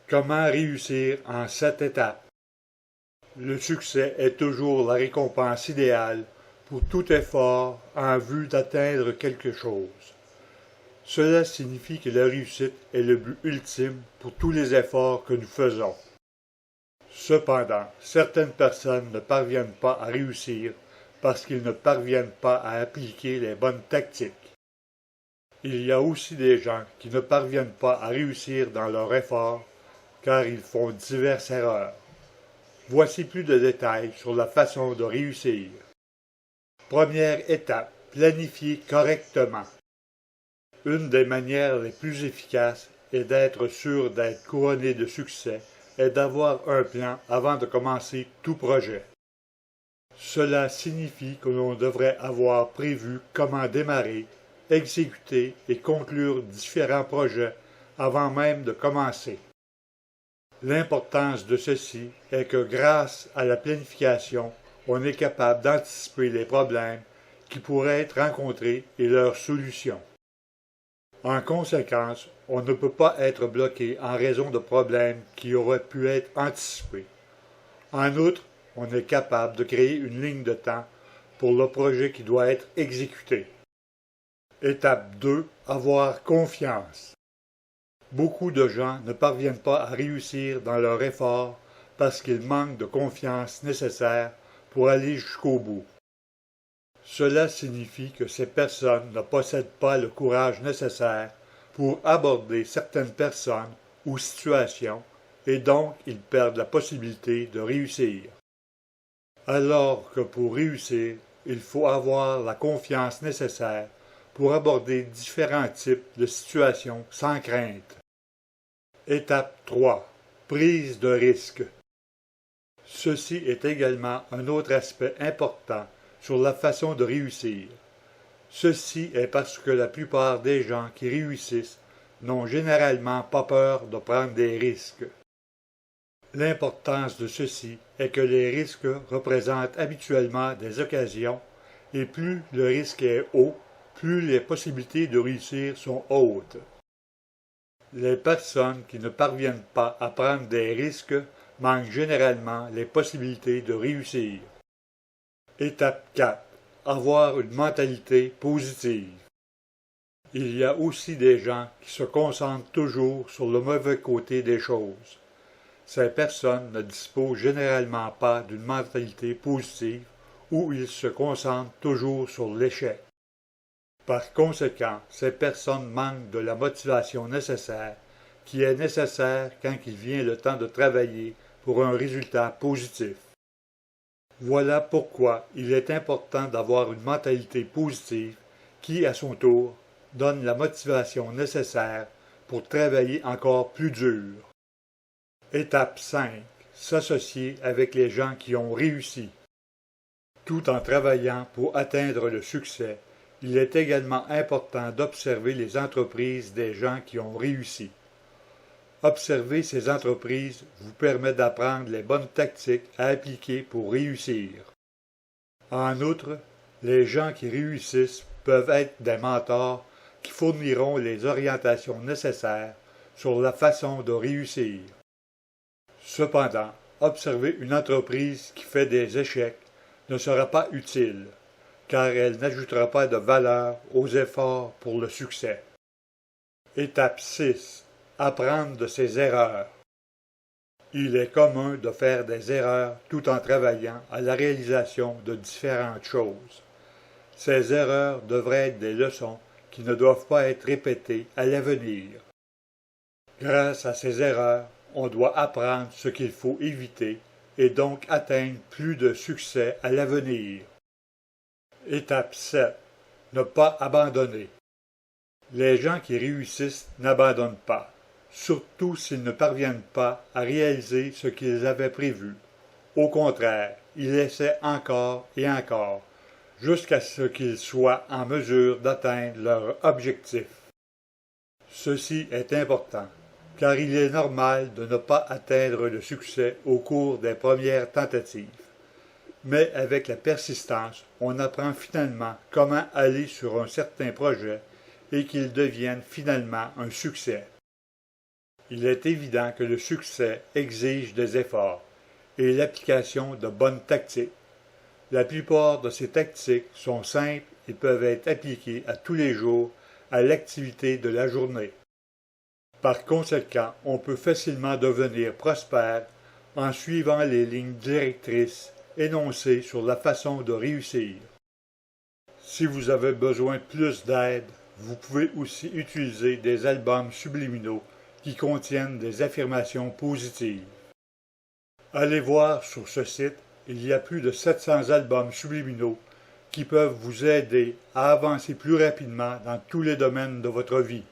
Comment réussir en 7 étapes? Le succès est toujours la récompense idéale pour tout effort en vue d'atteindre quelque chose. Cela signifie que la réussite est le but ultime pour tous les efforts que nous faisons. Cependant, certaines personnes ne parviennent pas à réussir parce qu'ils ne parviennent pas à appliquer les bonnes tactiques. Il y a aussi des gens qui ne parviennent pas à réussir dans leur effort car ils font diverses erreurs. Voici plus de détails sur la façon de réussir. Première étape, planifier correctement. Une des manières les plus efficaces et d'être sûr d'être couronné de succès est d'avoir un plan avant de commencer tout projet. Cela signifie que l'on devrait avoir prévu comment démarrer, exécuter et conclure différents projets avant même de commencer. L'importance de ceci est que grâce à la planification, on est capable d'anticiper les problèmes qui pourraient être rencontrés et leurs solutions. En conséquence, on ne peut pas être bloqué en raison de problèmes qui auraient pu être anticipés. En outre, on est capable de créer une ligne de temps pour le projet qui doit être exécuté. Étape 2. Avoir confiance. Beaucoup de gens ne parviennent pas à réussir dans leur effort parce qu'ils manquent de confiance nécessaire pour aller jusqu'au bout. Cela signifie que ces personnes ne possèdent pas le courage nécessaire pour aborder certaines personnes ou situations et donc ils perdent la possibilité de réussir. Alors que pour réussir, il faut avoir la confiance nécessaire pour aborder différents types de situations sans crainte. Étape 3. Prise de risque. Ceci est également un autre aspect important sur la façon de réussir. Ceci est parce que la plupart des gens qui réussissent n'ont généralement pas peur de prendre des risques. L'importance de ceci est que les risques représentent habituellement des occasions et plus le risque est haut, plus les possibilités de réussir sont hautes. Les personnes qui ne parviennent pas à prendre des risques manquent généralement les possibilités de réussir. Étape 4. Avoir une mentalité positive. Il y a aussi des gens qui se concentrent toujours sur le mauvais côté des choses. Ces personnes ne disposent généralement pas d'une mentalité positive où ils se concentrent toujours sur l'échec. Par conséquent, ces personnes manquent de la motivation nécessaire, qui est nécessaire quand il vient le temps de travailler pour un résultat positif. Voilà pourquoi il est important d'avoir une mentalité positive qui, à son tour, donne la motivation nécessaire pour travailler encore plus dur. Étape 5. S'associer avec les gens qui ont réussi. Tout en travaillant pour atteindre le succès, il est également important d'observer les entreprises des gens qui ont réussi. Observer ces entreprises vous permet d'apprendre les bonnes tactiques à appliquer pour réussir. En outre, les gens qui réussissent peuvent être des mentors qui fourniront les orientations nécessaires sur la façon de réussir. Cependant, observer une entreprise qui fait des échecs ne sera pas utile, car elle n'ajoutera pas de valeur aux efforts pour le succès. Étape 6. Apprendre de ses erreurs. Il est commun de faire des erreurs tout en travaillant à la réalisation de différentes choses. Ces erreurs devraient être des leçons qui ne doivent pas être répétées à l'avenir. Grâce à ces erreurs, on doit apprendre ce qu'il faut éviter et donc atteindre plus de succès à l'avenir. Étape 7. Ne pas abandonner. Les gens qui réussissent n'abandonnent pas, surtout s'ils ne parviennent pas à réaliser ce qu'ils avaient prévu. Au contraire, ils essaient encore et encore, jusqu'à ce qu'ils soient en mesure d'atteindre leur objectif. Ceci est important, car il est normal de ne pas atteindre le succès au cours des premières tentatives. Mais avec la persistance, on apprend finalement comment aller sur un certain projet et qu'il devienne finalement un succès. Il est évident que le succès exige des efforts et l'application de bonnes tactiques. La plupart de ces tactiques sont simples et peuvent être appliquées à tous les jours à l'activité de la journée. Par conséquent, on peut facilement devenir prospère en suivant les lignes directrices énoncées sur la façon de réussir. Si vous avez besoin de plus d'aide, vous pouvez aussi utiliser des albums subliminaux qui contiennent des affirmations positives. Allez voir sur ce site, il y a plus de 700 albums subliminaux qui peuvent vous aider à avancer plus rapidement dans tous les domaines de votre vie.